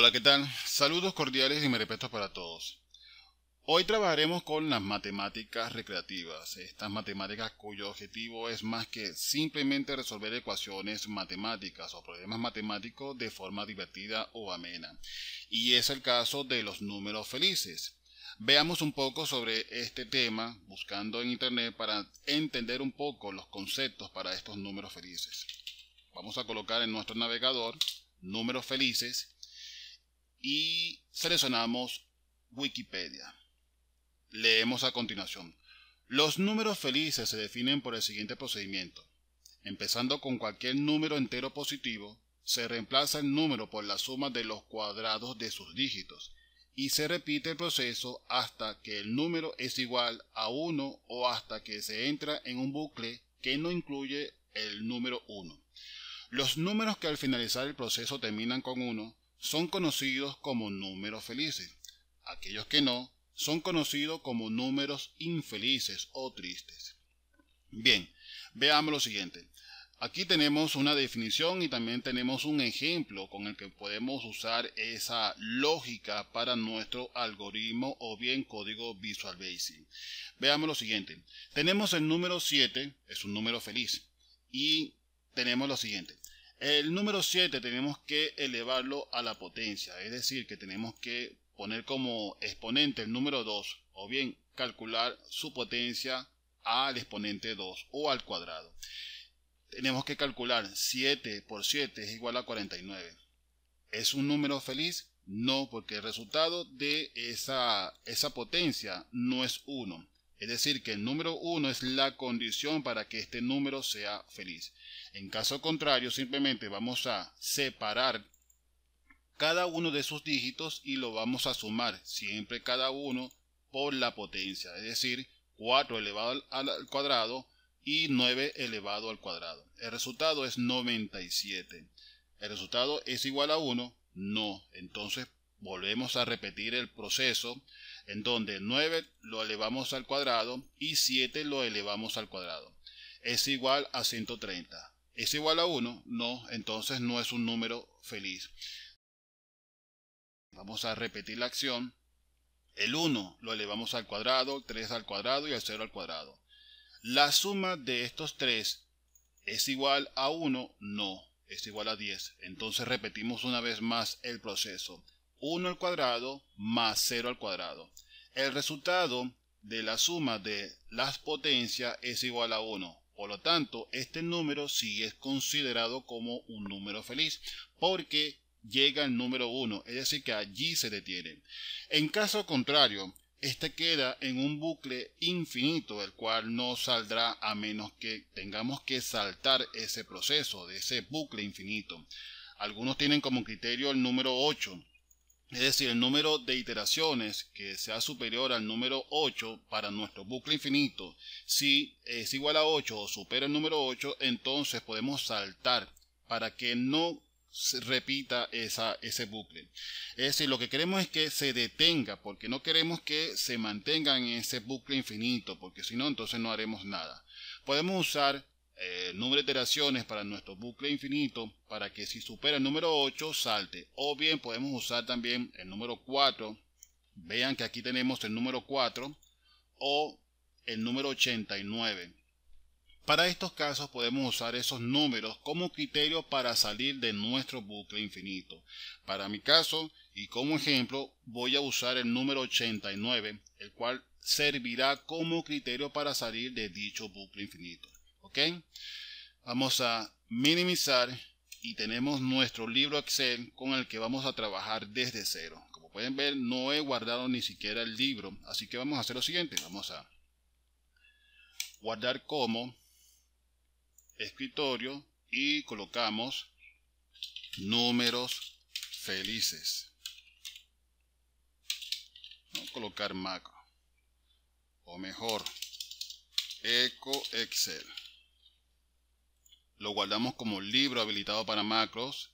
Hola, ¿qué tal? Saludos cordiales y mi respeto para todos. Hoy trabajaremos con las matemáticas recreativas, estas matemáticas cuyo objetivo es más que simplemente resolver ecuaciones matemáticas o problemas matemáticos de forma divertida o amena. Y es el caso de los números felices. Veamos un poco sobre este tema buscando en internet para entender un poco los conceptos para estos números felices. Vamos a colocar en nuestro navegador números felices y seleccionamos Wikipedia. Leemos a continuación. Los números felices se definen por el siguiente procedimiento. Empezando con cualquier número entero positivo, se reemplaza el número por la suma de los cuadrados de sus dígitos y se repite el proceso hasta que el número es igual a 1 o hasta que se entra en un bucle que no incluye el número 1. Los números que al finalizar el proceso terminan con 1 son conocidos como números felices. Aquellos que no son conocidos como números infelices o tristes. Bien, veamos lo siguiente. Aquí tenemos una definición y también tenemos un ejemplo con el que podemos usar esa lógica para nuestro algoritmo o bien código Visual Basic. Veamos lo siguiente. Tenemos el número 7, es un número feliz. Y tenemos lo siguiente. El número 7 tenemos que elevarlo a la potencia, es decir, que tenemos que poner como exponente el número 2 o bien calcular su potencia al exponente 2 o al cuadrado. Tenemos que calcular 7 por 7 es igual a 49. ¿Es un número feliz? No, porque el resultado de esa potencia no es 1. Es decir, que el número 1 es la condición para que este número sea feliz. En caso contrario, simplemente vamos a separar cada uno de sus dígitos y lo vamos a sumar siempre cada uno por la potencia. Es decir, 4 elevado al cuadrado y 9 elevado al cuadrado. El resultado es 97. ¿El resultado es igual a 1? No. Entonces volvemos a repetir el proceso en donde 9 lo elevamos al cuadrado y 7 lo elevamos al cuadrado. Es igual a 130. ¿Es igual a 1? No, entonces no es un número feliz. Vamos a repetir la acción. El 1 lo elevamos al cuadrado, el 3 al cuadrado y el 0 al cuadrado. La suma de estos 3 es igual a 1, no, es igual a 10. Entonces repetimos una vez más el proceso. 1 al cuadrado más 0 al cuadrado. El resultado de la suma de las potencias es igual a 1. Por lo tanto, este número sí es considerado como un número feliz porque llega al número 1, es decir que allí se detiene. En caso contrario, este queda en un bucle infinito, el cual no saldrá a menos que tengamos que saltar ese proceso de ese bucle infinito. Algunos tienen como criterio el número 8, es decir, el número de iteraciones que sea superior al número 8 para nuestro bucle infinito. Si es igual a 8 o supera el número 8, entonces podemos saltar para que no se repita ese bucle. Es decir, lo que queremos es que se detenga, porque no queremos que se mantenga en ese bucle infinito, porque si no, entonces no haremos nada. Podemos usar número de iteraciones para nuestro bucle infinito para que si supera el número 8 salte. O bien podemos usar también el número 4. Vean que aquí tenemos el número 4 o el número 89. Para estos casos podemos usar esos números como criterio para salir de nuestro bucle infinito. Para mi caso y como ejemplo voy a usar el número 89, el cual servirá como criterio para salir de dicho bucle infinito. ¿Ok? Vamos a minimizar y tenemos nuestro libro Excel con el que vamos a trabajar desde cero. Como pueden ver, no he guardado ni siquiera el libro, así que vamos a hacer lo siguiente. Vamos a guardar como escritorio y colocamos números felices. Vamos a colocar macro o mejor eco Excel. Lo guardamos como libro habilitado para macros,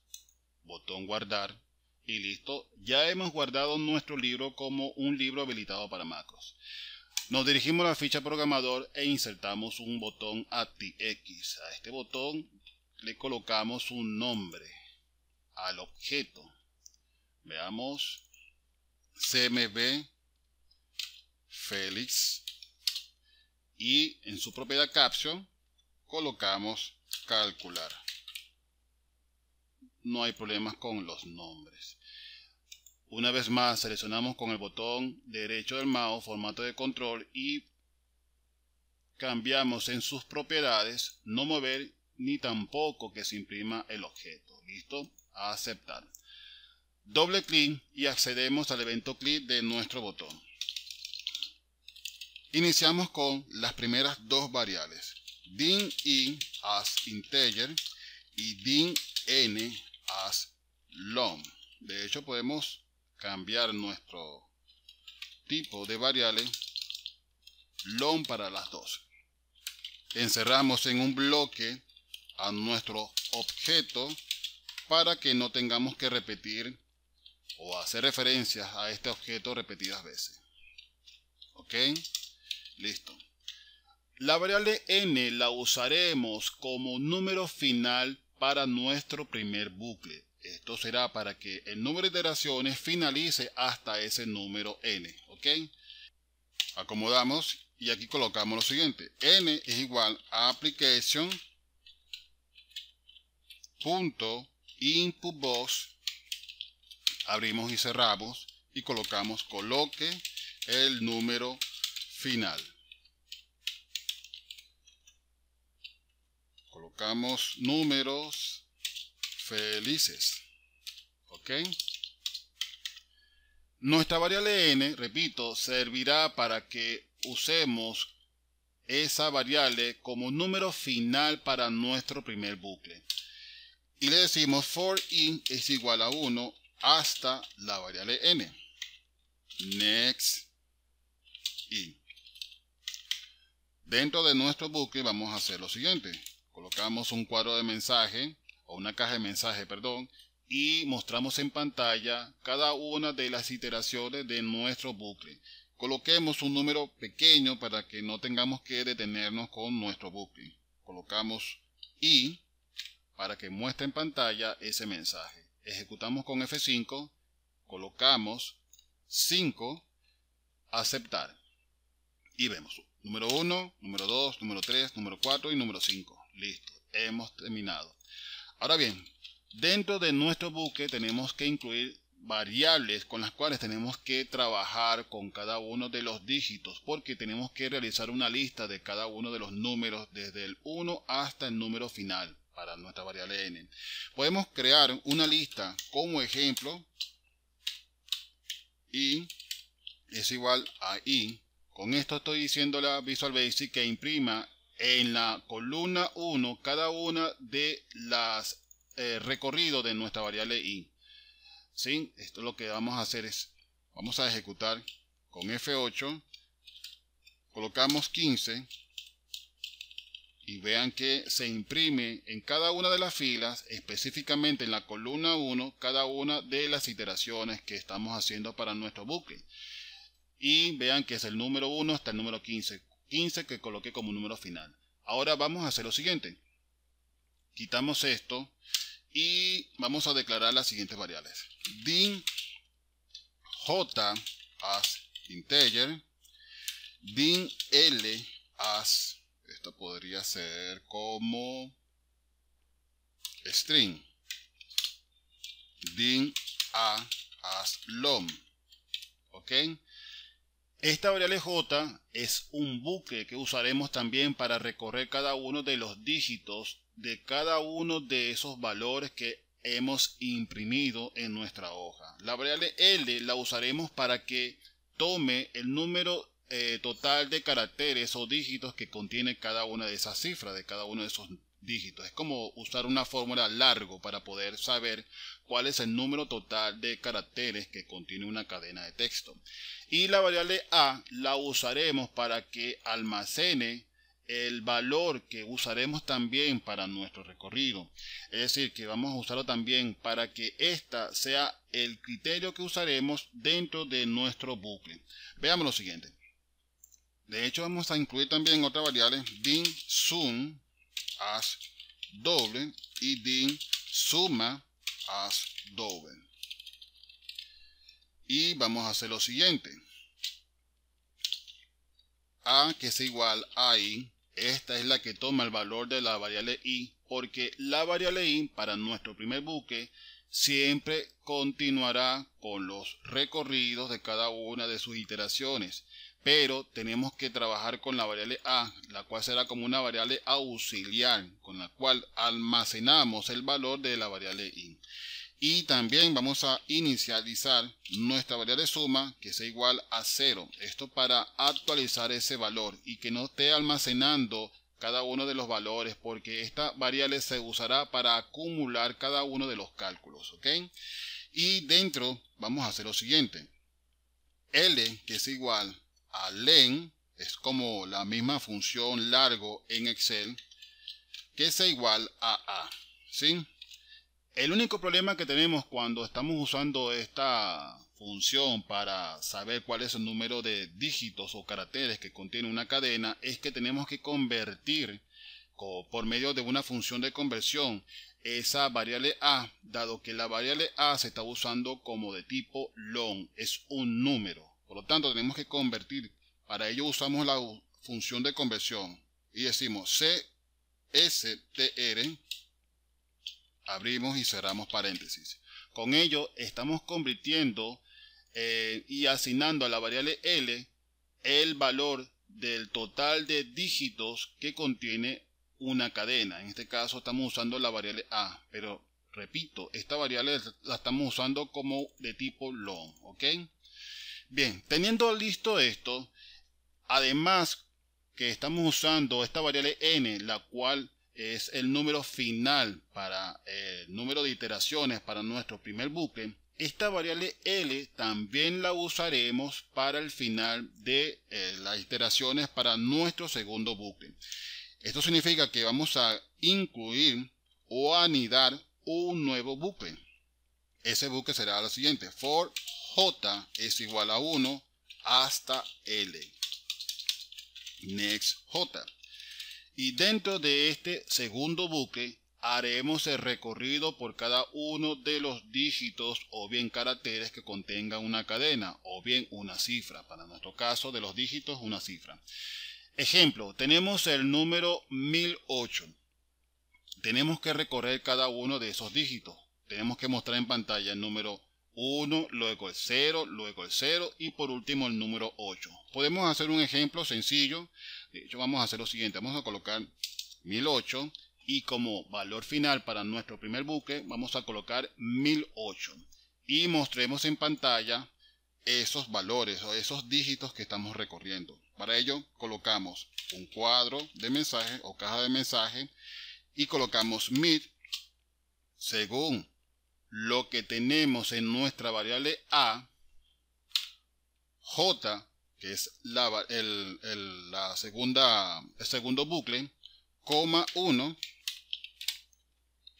botón guardar y listo. Ya hemos guardado nuestro libro como un libro habilitado para macros. Nos dirigimos a la ficha programador e insertamos un botón ActiveX. A este botón le colocamos un nombre al objeto. Veamos. CMB Félix. Y en su propiedad caption colocamos calcular. No hay problemas con los nombres. Una vez más seleccionamos con el botón derecho del mouse formato de control y cambiamos en sus propiedades no mover ni tampoco que se imprima el objeto. Listo, a aceptar. Doble clic y accedemos al evento clic de nuestro botón. Iniciamos con las primeras dos variables, din_in as integer y din_n as long. De hecho, podemos cambiar nuestro tipo de variable long para las dos. Encerramos en un bloque a nuestro objeto para que no tengamos que repetir o hacer referencias a este objeto repetidas veces. ¿Ok? Listo. La variable n la usaremos como número final para nuestro primer bucle. Esto será para que el número de iteraciones finalice hasta ese número n. ¿Ok? Acomodamos y aquí colocamos lo siguiente. N es igual a application.inputBox. Abrimos y cerramos y colocamos coloque el número final. Colocamos números felices. ¿Ok? Nuestra variable n, repito, servirá para que usemos esa variable como número final para nuestro primer bucle. Y le decimos for in es igual a 1 hasta la variable n. Next in. Dentro de nuestro bucle vamos a hacer lo siguiente. Colocamos un cuadro de mensaje, o una caja de mensaje, perdón, y mostramos en pantalla cada una de las iteraciones de nuestro bucle. Coloquemos un número pequeño para que no tengamos que detenernos con nuestro bucle. Colocamos i para que muestre en pantalla ese mensaje. Ejecutamos con F5, colocamos 5, aceptar. Y vemos número 1, número 2, número 3, número 4 y número 5. Listo, hemos terminado. Ahora bien, dentro de nuestro bucle tenemos que incluir variables con las cuales tenemos que trabajar con cada uno de los dígitos, porque tenemos que realizar una lista de cada uno de los números desde el 1 hasta el número final para nuestra variable n. Podemos crear una lista como ejemplo, y es igual a i. Con esto estoy diciéndole a Visual Basic que imprima en la columna 1 cada una de las recorridos de nuestra variable i. ¿Sí? Esto lo que vamos a hacer es, vamos a ejecutar con F8, colocamos 15 y vean que se imprime en cada una de las filas, específicamente en la columna 1, cada una de las iteraciones que estamos haciendo para nuestro bucle. Y vean que es el número 1 hasta el número 15. 15 que coloqué como número final. Ahora vamos a hacer lo siguiente. Quitamos esto y vamos a declarar las siguientes variables. Din j as integer. Din l as, esto podría ser como string. Din a as long. ¿Ok? Esta variable j es un bucle que usaremos también para recorrer cada uno de los dígitos de cada uno de esos valores que hemos imprimido en nuestra hoja. La variable l la usaremos para que tome el número total de caracteres o dígitos que contiene cada una de esas cifras, de cada uno de esos dígitos. Es como usar una fórmula largo para poder saber cuál es el número total de caracteres que contiene una cadena de texto. Y la variable a la usaremos para que almacene el valor que usaremos también para nuestro recorrido. Es decir, que vamos a usarlo también para que esta sea el criterio que usaremos dentro de nuestro bucle. Veamos lo siguiente. De hecho, vamos a incluir también otra variable, din sum as doble y din suma as doble. Y vamos a hacer lo siguiente. A, que es igual a i. Esta es la que toma el valor de la variable i, porque la variable i para nuestro primer bucle siempre continuará con los recorridos de cada una de sus iteraciones. Pero tenemos que trabajar con la variable a, la cual será como una variable auxiliar, con la cual almacenamos el valor de la variable i. Y también vamos a inicializar nuestra variable suma, que sea igual a 0. Esto para actualizar ese valor y que no esté almacenando cada uno de los valores, porque esta variable se usará para acumular cada uno de los cálculos, ¿ok? Y dentro vamos a hacer lo siguiente. L, que es igual a len, es como la misma función largo en Excel, que sea igual a, ¿sí? El único problema que tenemos cuando estamos usando esta función para saber cuál es el número de dígitos o caracteres que contiene una cadena es que tenemos que convertir por medio de una función de conversión esa variable a, dado que la variable a se está usando como de tipo long, es un número. Por lo tanto, tenemos que convertir. Para ello usamos la función de conversión y decimos CSTR. Abrimos y cerramos paréntesis. Con ello estamos convirtiendo y asignando a la variable L el valor del total de dígitos que contiene una cadena. En este caso estamos usando la variable A, pero repito, esta variable la estamos usando como de tipo long, ¿ok? Bien, teniendo listo esto, además que estamos usando esta variable n, la cual es el número final para el número de iteraciones para nuestro primer bucle, esta variable L también la usaremos para el final de las iteraciones para nuestro segundo bucle. Esto significa que vamos a incluir o anidar un nuevo bucle. Ese bucle será lo siguiente: for j es igual a 1 hasta L. Next j. Y dentro de este segundo bucle haremos el recorrido por cada uno de los dígitos o bien caracteres que contengan una cadena o bien una cifra. Para nuestro caso de los dígitos, una cifra. Ejemplo, tenemos el número 1008. Tenemos que recorrer cada uno de esos dígitos. Tenemos que mostrar en pantalla el número 1, luego el 0, luego el 0 y por último el número 8. Podemos hacer un ejemplo sencillo. De hecho, vamos a hacer lo siguiente. Vamos a colocar 1008 y como valor final para nuestro primer bucle vamos a colocar 1008. Y mostremos en pantalla esos valores o esos dígitos que estamos recorriendo. Para ello colocamos un cuadro de mensaje o caja de mensaje y colocamos mid según lo que tenemos en nuestra variable a, j, que es el segundo bucle, coma 1,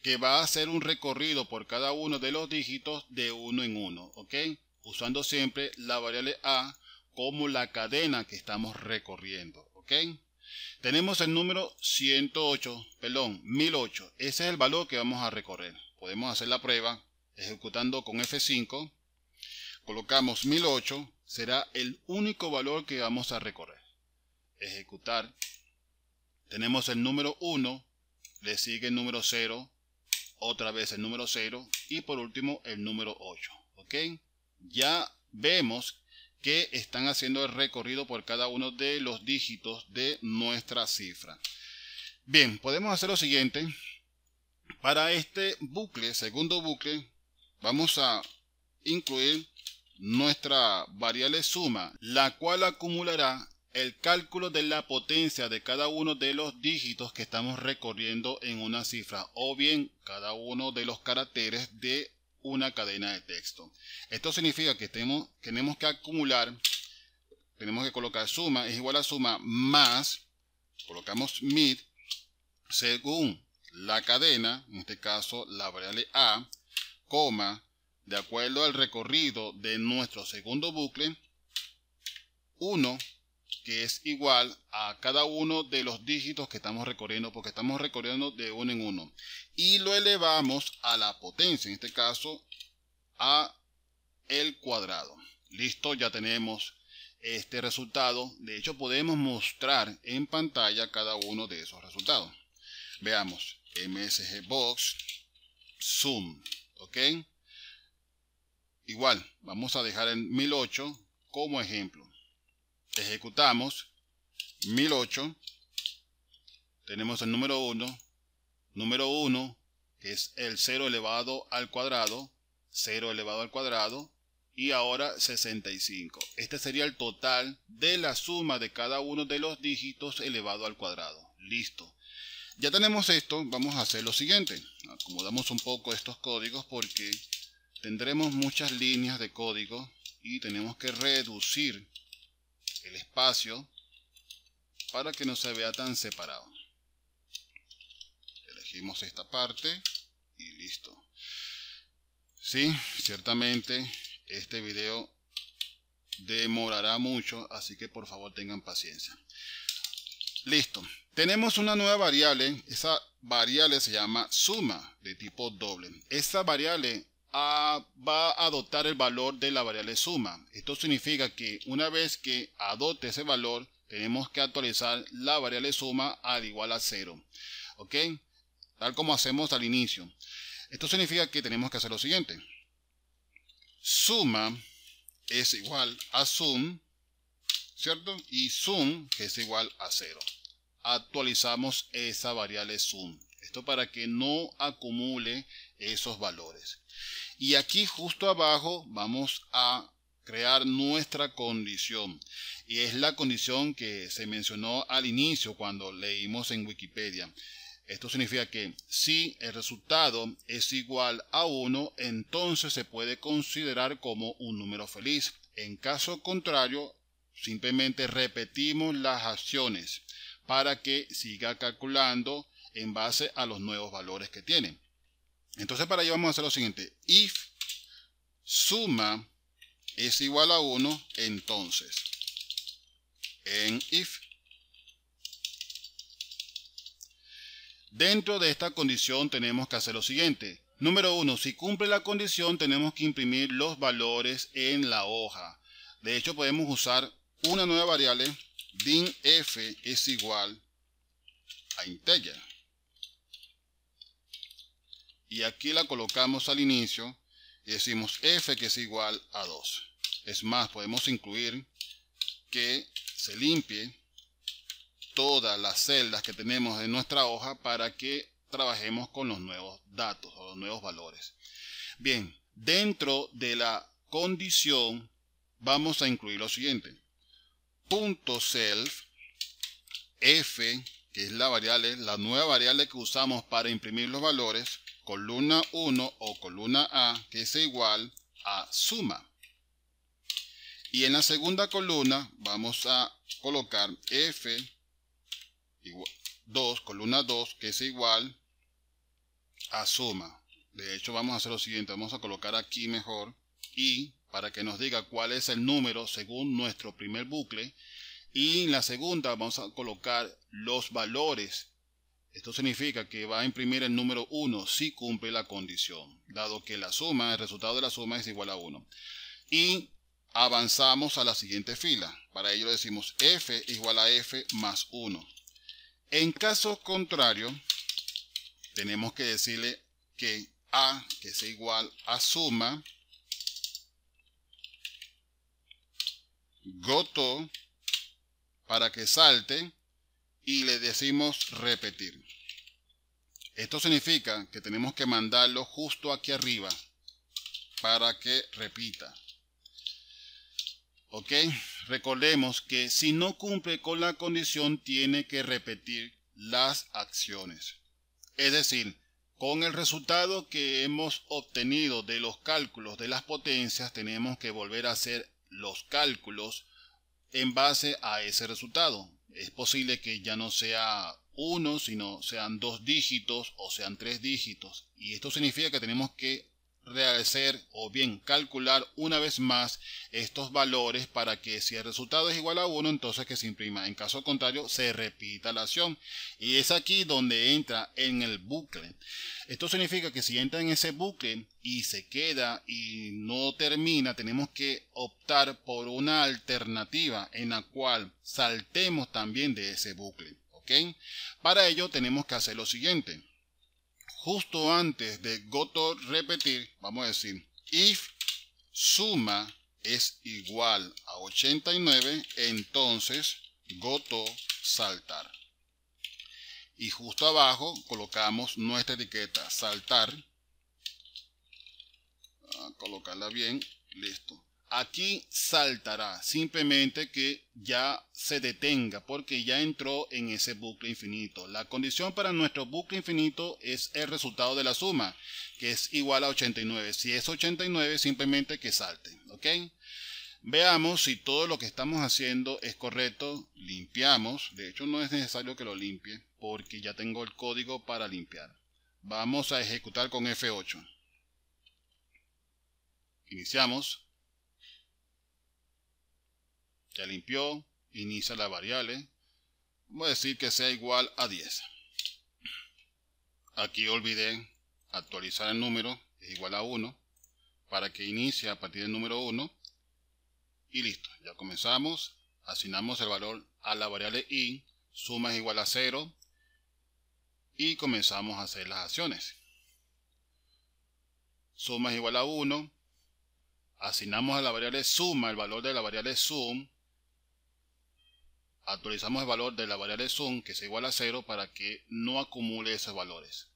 que va a hacer un recorrido por cada uno de los dígitos de uno en uno, ¿ok? Usando siempre la variable a como la cadena que estamos recorriendo, ¿ok? Tenemos el número 1008. Ese es el valor que vamos a recorrer. Podemos hacer la prueba ejecutando con F5. Colocamos 1008. Será el único valor que vamos a recorrer. Ejecutar. Tenemos el número 1. Le sigue el número 0. Otra vez el número 0. Y por último el número 8. ¿Ok? Ya vemos que están haciendo el recorrido por cada uno de los dígitos de nuestra cifra. Bien, podemos hacer lo siguiente. Para este bucle, segundo bucle, vamos a incluir nuestra variable suma, la cual acumulará el cálculo de la potencia de cada uno de los dígitos que estamos recorriendo en una cifra, o bien cada uno de los caracteres de una cadena de texto. Esto significa que tenemos que acumular, tenemos que colocar suma es igual a suma más, colocamos mid, según la cadena, en este caso la variable a, coma, de acuerdo al recorrido de nuestro segundo bucle, 1, que es igual a cada uno de los dígitos que estamos recorriendo, porque estamos recorriendo de uno en uno. Y lo elevamos a la potencia, en este caso a el cuadrado. Listo, ya tenemos este resultado. De hecho, podemos mostrar en pantalla cada uno de esos resultados. Veamos, MSG Box, Zoom, ¿ok? Igual, vamos a dejar en 1008 como ejemplo. Ejecutamos 1008. Tenemos el número 1, que es el 0 elevado al cuadrado, 0 elevado al cuadrado, y ahora 65. Este sería el total de la suma de cada uno de los dígitos elevado al cuadrado. Listo. Ya tenemos esto, vamos a hacer lo siguiente. Acomodamos un poco estos códigos porque tendremos muchas líneas de código y tenemos que reducir el espacio para que no se vea tan separado. Elegimos esta parte y listo. Sí, ciertamente este video demorará mucho, así que por favor tengan paciencia. Listo. Tenemos una nueva variable. Esa variable se llama suma de tipo doble. Esta variable va a adoptar el valor de la variable suma. Esto significa que una vez que adopte ese valor, tenemos que actualizar la variable suma al igual a 0. ¿Ok? Tal como hacemos al inicio. Esto significa que tenemos que hacer lo siguiente. Suma es igual a sum, ¿cierto? Y sum, que es igual a 0. Actualizamos esa variable sum. Esto para que no acumule esos valores. Y aquí justo abajo vamos a crear nuestra condición. Y es la condición que se mencionó al inicio cuando leímos en Wikipedia. Esto significa que si el resultado es igual a 1, entonces se puede considerar como un número feliz. En caso contrario, simplemente repetimos las acciones para que siga calculando en base a los nuevos valores que tiene. Entonces para ello vamos a hacer lo siguiente. If suma es igual a 1, entonces en if. Dentro de esta condición tenemos que hacer lo siguiente. Número 1, si cumple la condición tenemos que imprimir los valores en la hoja. De hecho podemos usar una nueva variable, dinf es igual a integer. Y aquí la colocamos al inicio y decimos f que es igual a 2. Es más, podemos incluir que se limpie todas las celdas que tenemos en nuestra hoja para que trabajemos con los nuevos datos o los nuevos valores. Bien, dentro de la condición vamos a incluir lo siguiente. .self f, que es la variable, la nueva variable que usamos para imprimir los valores, columna 1 o columna A, que es igual a suma. Y en la segunda columna vamos a colocar f 2, columna 2, que es igual a suma. De hecho vamos a hacer lo siguiente, vamos a colocar aquí mejor y para que nos diga cuál es el número según nuestro primer bucle, y en la segunda vamos a colocar los valores. Esto significa que va a imprimir el número 1 si cumple la condición, dado que la suma, el resultado de la suma es igual a 1. Y avanzamos a la siguiente fila. Para ello decimos f igual a f más 1. En caso contrario, tenemos que decirle que a, que es igual a suma, goto, para que salte, y le decimos repetir. Esto significa que tenemos que mandarlo justo aquí arriba para que repita. ¿Ok? Recordemos que si no cumple con la condición tiene que repetir las acciones. Es decir, con el resultado que hemos obtenido de los cálculos de las potencias tenemos que volver a hacer los cálculos en base a ese resultado. Es posible que ya no sea 1, sino sean 2 dígitos o sean 3 dígitos. Y esto significa que tenemos que rehacer o bien calcular una vez más estos valores para que si el resultado es igual a 1, entonces que se imprima. En caso contrario, se repita la acción. Y es aquí donde entra en el bucle. Esto significa que si entra en ese bucle y se queda y no termina, tenemos que optar por una alternativa en la cual saltemos también de ese bucle. ¿Ok? Para ello tenemos que hacer lo siguiente. Justo antes de goto repetir, vamos a decir if suma es igual a 89, entonces goto saltar. Y justo abajo colocamos nuestra etiqueta saltar. A colocarla bien, listo. Aquí saltará, simplemente que ya se detenga porque ya entró en ese bucle infinito. La condición para nuestro bucle infinito es el resultado de la suma, que es igual a 89. Si es 89, simplemente que salte, ¿ok? Veamos si todo lo que estamos haciendo es correcto. Limpiamos. De hecho, no es necesario que lo limpie porque ya tengo el código para limpiar. Vamos a ejecutar con F8. Iniciamos. Ya limpió, inicia la variable. Voy a decir que sea igual a 10. Aquí olvidé actualizar el número, es igual a 1, para que inicie a partir del número 1. Y listo, ya comenzamos. Asignamos el valor a la variable i, suma es igual a 0. Y comenzamos a hacer las acciones. Suma es igual a 1. Asignamos a la variable suma el valor de la variable sum. Actualizamos el valor de la variable sum, que es igual a 0, para que no acumule esos valores.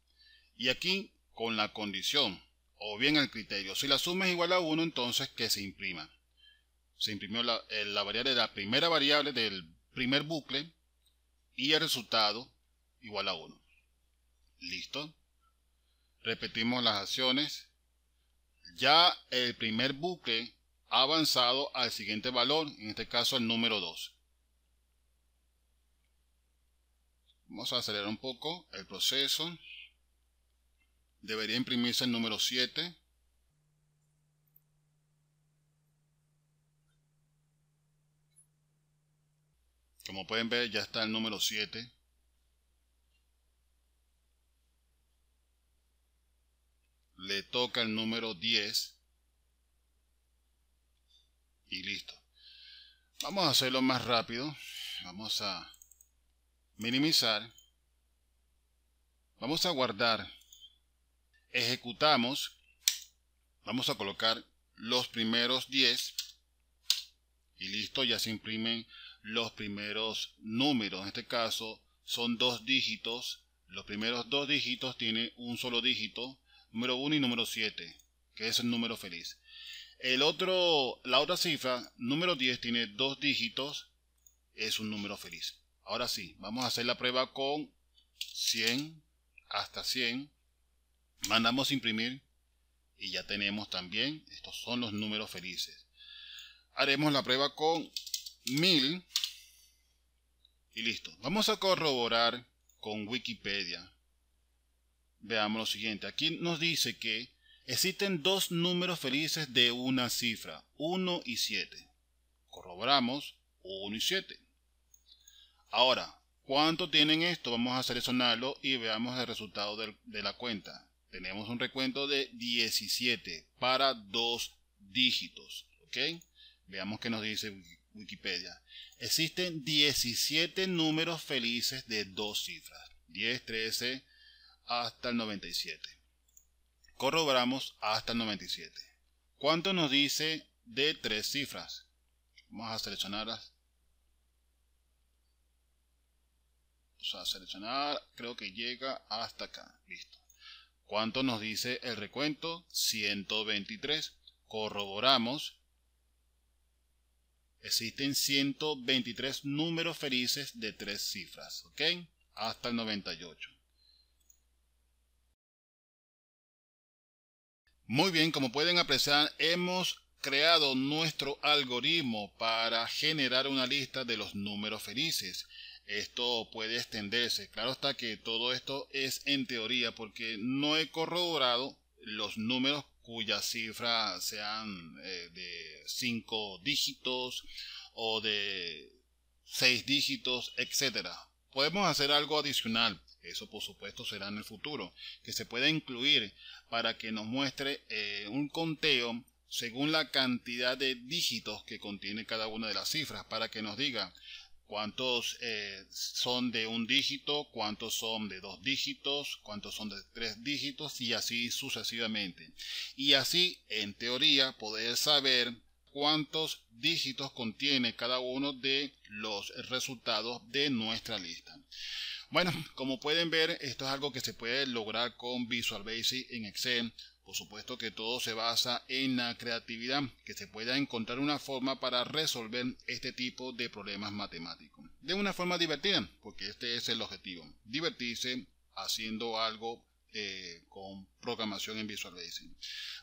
Y aquí, con la condición, o bien el criterio, si la suma es igual a 1, entonces que se imprima. Se imprimió la variable de la primera variable del primer bucle, y el resultado igual a 1. Listo. Repetimos las acciones. Ya el primer bucle ha avanzado al siguiente valor, en este caso el número 2. Vamos a acelerar un poco el proceso. Debería imprimirse el número 7. Como pueden ver, ya está el número 7. Le toca el número 10. Y listo. Vamos a hacerlo más rápido. Vamos a minimizar. Vamos a guardar. Ejecutamos. Vamos a colocar los primeros 10. Y listo, ya se imprimen los primeros números. En este caso son 2 dígitos. Los primeros 2 dígitos tienen un solo dígito. Número 1 y número 7, que es el número feliz. La otra cifra, número 10, tiene 2 dígitos. Es un número feliz. Ahora sí, vamos a hacer la prueba con 100 hasta 100. Mandamos imprimir y ya tenemos también, estos son los números felices. Haremos la prueba con 1000 y listo. Vamos a corroborar con Wikipedia. Veamos lo siguiente. Aquí nos dice que existen 2 números felices de una cifra, 1 y 7. Corroboramos 1 y 7. Ahora, ¿cuánto tienen esto? Vamos a seleccionarlo y veamos el resultado de la cuenta. Tenemos un recuento de 17 para 2 dígitos. ¿Ok? Veamos qué nos dice Wikipedia. Existen 17 números felices de 2 cifras. 10, 13, hasta el 97. Corroboramos hasta el 97. ¿Cuánto nos dice de 3 cifras? Vamos a seleccionarlas. Vamos a seleccionar, creo que llega hasta acá. Listo. ¿Cuánto nos dice el recuento? 123. Corroboramos. Existen 123 números felices de 3 cifras. ¿Ok? Hasta el 98. Muy bien, como pueden apreciar, hemos creado nuestro algoritmo para generar una lista de los números felices. Esto puede extenderse. Claro está que todo esto es en teoría porque no he corroborado los números cuyas cifras sean de 5 dígitos o de 6 dígitos, etcétera. Podemos hacer algo adicional, eso por supuesto será en el futuro, que se pueda incluir para que nos muestre un conteo según la cantidad de dígitos que contiene cada una de las cifras, para que nos diga cuántos son de un dígito, cuántos son de 2 dígitos, cuántos son de 3 dígitos y así sucesivamente. Y así, en teoría, poder saber cuántos dígitos contiene cada uno de los resultados de nuestra lista. Bueno, como pueden ver, esto es algo que se puede lograr con Visual Basic en Excel. Por supuesto que todo se basa en la creatividad, que se pueda encontrar una forma para resolver este tipo de problemas matemáticos. De una forma divertida, porque este es el objetivo, divertirse haciendo algo con programación en Visual Basic.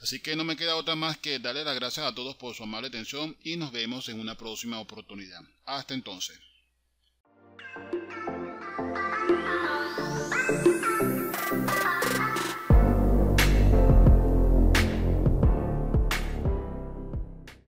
Así que no me queda otra más que darle las gracias a todos por su amable atención y nos vemos en una próxima oportunidad. Hasta entonces.